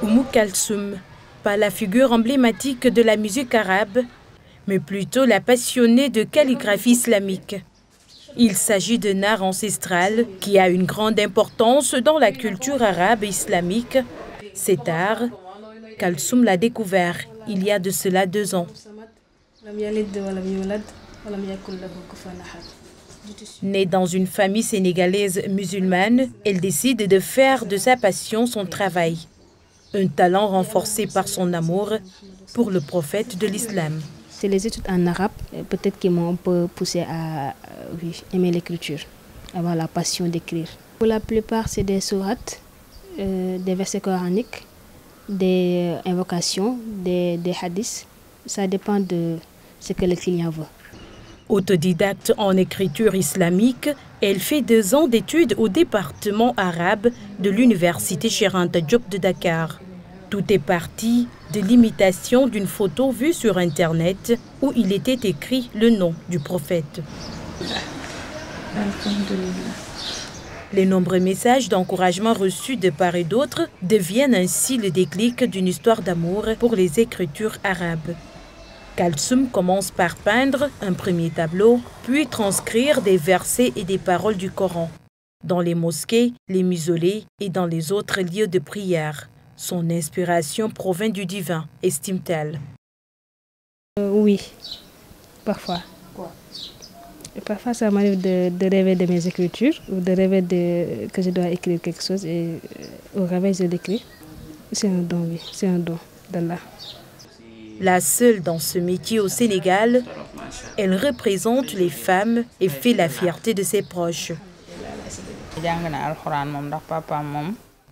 Oumou Kalsoum, pas la figure emblématique de la musique arabe, mais plutôt la passionnée de calligraphie islamique. Il s'agit d'un art ancestral qui a une grande importance dans la culture arabe et islamique. Cet art, Kalsoum l'a découvert il y a de cela 2 ans. Née dans une famille sénégalaise musulmane, elle décide de faire de sa passion son travail. Un talent renforcé par son amour pour le prophète de l'islam. C'est les études en arabe, peut-être qui m'ont un peu poussé à aimer l'écriture, avoir la passion d'écrire. Pour la plupart, c'est des sourates, des versets coraniques, des invocations, des hadiths. Ça dépend de ce que le client veut. Autodidacte en écriture islamique, elle fait 2 ans d'études au département arabe de l'université Cheikh Anta Diop de Dakar. Tout est parti de l'imitation d'une photo vue sur Internet où il était écrit le nom du prophète. Les nombreux messages d'encouragement reçus de part et d'autre deviennent ainsi le déclic d'une histoire d'amour pour les écritures arabes. Kalsoum commence par peindre un premier tableau, puis transcrire des versets et des paroles du Coran, dans les mosquées, les mausolées et dans les autres lieux de prière. Son inspiration provient du divin, estime-t-elle. Oui, parfois. Quoi? Parfois, ça m'arrive de rêver de mes écritures ou de rêver que je dois écrire quelque chose et au réveil, je l'écris. C'est un don, oui, c'est un don d'Allah. La seule dans ce métier au Sénégal, elle représente les femmes et fait la fierté de ses proches.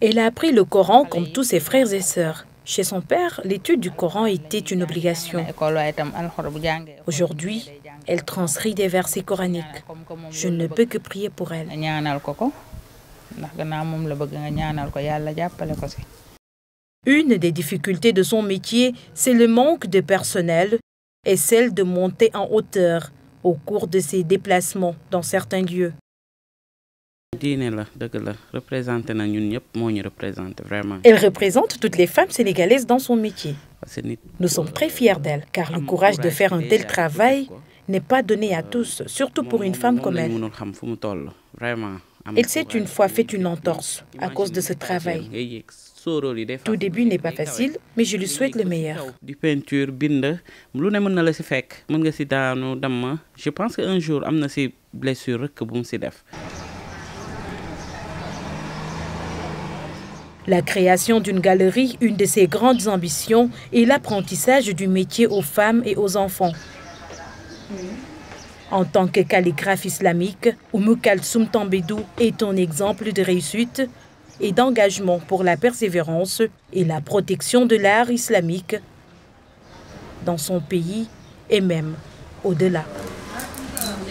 Elle a appris le Coran comme tous ses frères et sœurs. Chez son père, l'étude du Coran était une obligation. Aujourd'hui, elle transcrit des versets coraniques. Je ne peux que prier pour elle. Une des difficultés de son métier, c'est le manque de personnel et celle de monter en hauteur au cours de ses déplacements dans certains lieux. Elle représente toutes les femmes sénégalaises dans son métier. Nous sommes très fiers d'elle, car le courage de faire un tel travail n'est pas donné à tous, surtout pour une femme comme elle. Elle s'est une fois fait une entorse à cause de ce travail. Tout début n'est pas facile, mais je lui souhaite le meilleur. Je pense qu'un jour, il y a des blessures que vous avez. La création d'une galerie, une de ses grandes ambitions, est l'apprentissage du métier aux femmes et aux enfants. En tant que calligraphe islamique, Oumou Kalsoum Tambédou est un exemple de réussite et d'engagement pour la persévérance et la protection de l'art islamique dans son pays et même au-delà.